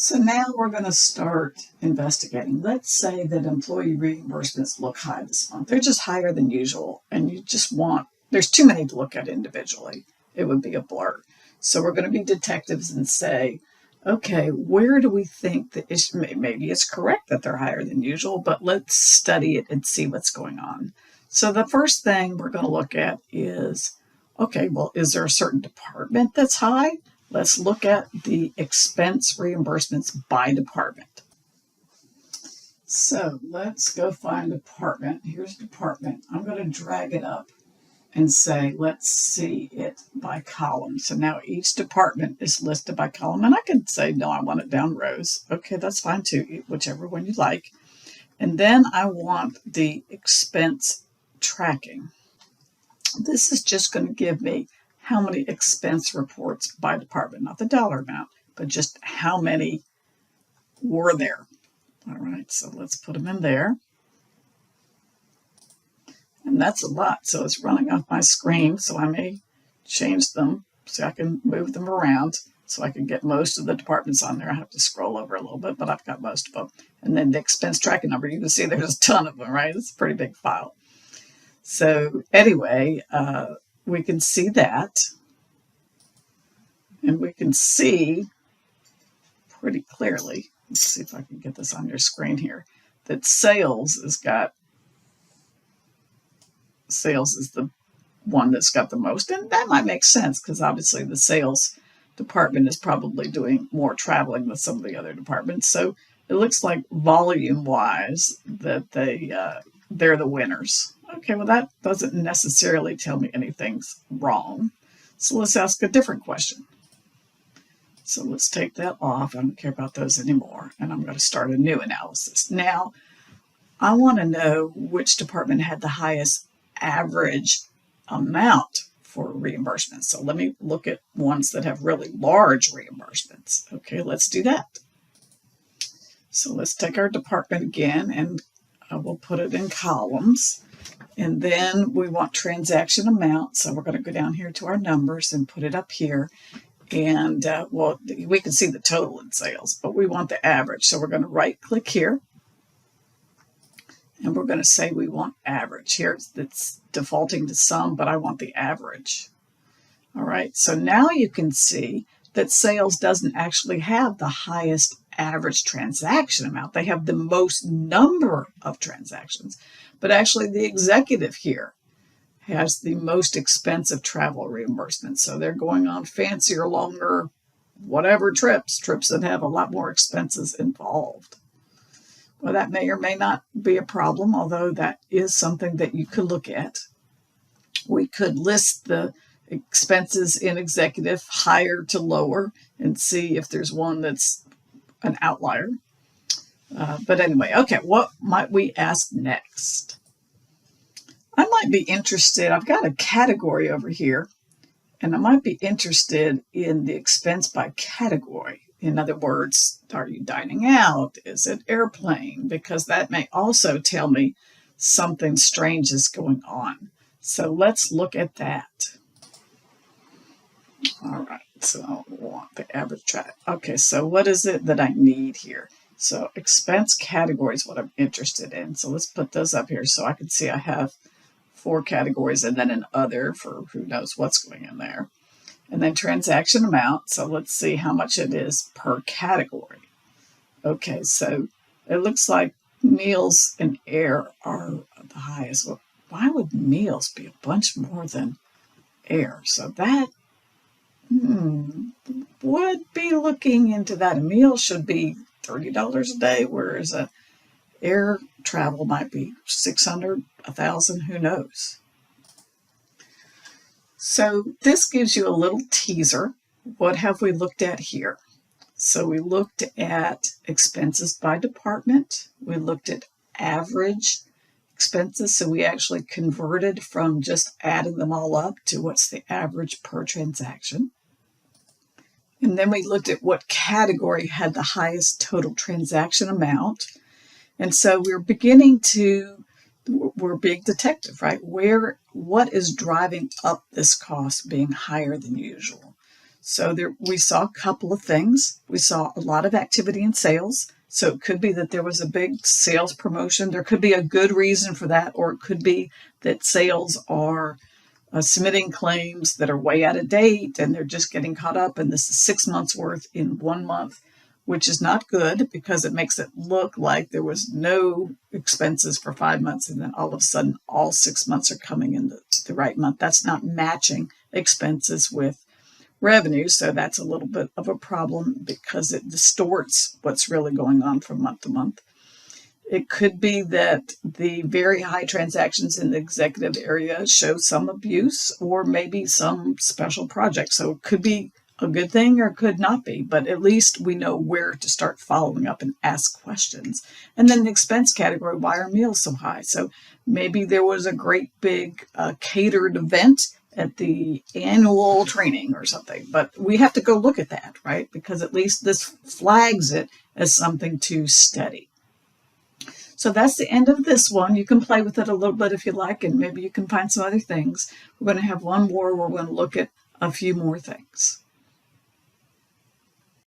So now we're going to start investigating. Let's say that employee reimbursements look high this month. They're just higher than usual, and you just want, there's too many to look at individually. It would be a blur. So we're going to be detectives and say, okay, where do we think the issue, maybe it's correct that they're higher than usual, but let's study it and see what's going on. So the first thing we're going to look at is, okay, well, is there a certain department that's high? Let's look at the expense reimbursements by department. So let's go find department. Here's department. I'm going to drag it up and say, let's see it by column. So now each department is listed by column. And I can say, no, I want it down rows. Okay, that's fine too, whichever one you like. And then I want the expense tracking. This is just going to give me how many expense reports by department, not the dollar amount, but just how many were there. All right, so let's put them in there. And that's a lot, so it's running off my screen, so I may change them so I can move them around so I can get most of the departments on there. I have to scroll over a little bit, but I've got most of them. And then the expense tracking number, you can see there's a ton of them, right? It's a pretty big file. So anyway, we can see that. And we can see pretty clearly, let's see if I can get this on your screen here, that sales is the one that's got the most. And that might make sense because obviously the sales department is probably doing more traveling than some of the other departments. So it looks like volume-wise that they're the winners. Okay, well that doesn't necessarily tell me anything's wrong. So let's ask a different question. So let's take that off. I don't care about those anymore. And I'm going to start a new analysis. Now, I want to know which department had the highest average amount for reimbursements. So let me look at ones that have really large reimbursements. Okay, let's do that. So let's take our department again and we'll put it in columns. And then we want transaction amount. So we're going to go down here to our numbers and put it up here. And well, we can see the total in sales, but we want the average. So we're going to right click here. And we're going to say we want average. Here it's defaulting to sum, but I want the average. All right, so now you can see that sales doesn't actually have the highest average transaction amount. They have the most number of transactions, but actually the executive here has the most expensive travel reimbursements. So they're going on fancier, longer, whatever trips that have a lot more expenses involved. Well, that may or may not be a problem, although that is something that you could look at. We could list the expenses in executive higher to lower and see if there's one that's an outlier. But anyway, okay, what might we ask next? I might be interested, I've got a category over here, and I might be interested in the expense by category. In other words, are you dining out? Is it airplane? Because that may also tell me something strange is going on. So let's look at that. All right, so I want the average track. Okay, so what is it that I need here? So expense category is what I'm interested in. So let's put those up here so I can see I have 4 categories and then an other for who knows what's going in there. And then transaction amount. So let's see how much it is per category. Okay, so it looks like meals and air are the highest. Well, why would meals be a bunch more than air? So that would be looking into that. A meal should be $30 a day, whereas a air travel might be $600, $1,000, who knows? So this gives you a little teaser. What have we looked at here? So we looked at expenses by department. We looked at average expenses. So we actually converted from just adding them all up to what's the average per transaction. And then we looked at what category had the highest total transaction amount. And so we're being detective, right? What is driving up this cost being higher than usual? So we saw a couple of things. We saw a lot of activity in sales. So it could be that there was a big sales promotion. There could be a good reason for that, or it could be that sales are submitting claims that are way out of date and they're just getting caught up, and this is 6 months worth in 1 month, which is not good because it makes it look like there was no expenses for 5 months and then all of a sudden all 6 months are coming in the right month. That's not matching expenses with revenue, so that's a little bit of a problem because it distorts what's really going on from month to month. It could be that the very high transactions in the executive area show some abuse or maybe some special project. So it could be a good thing or it could not be, but at least we know where to start following up and ask questions. And then the expense category, why are meals so high? So maybe there was a great big catered event at the annual training or something, but we have to go look at that, right? Because at least this flags it as something to study. So that's the end of this one. You can play with it a little bit if you like, and maybe you can find some other things. We're going to have one more where we're going to look at a few more things.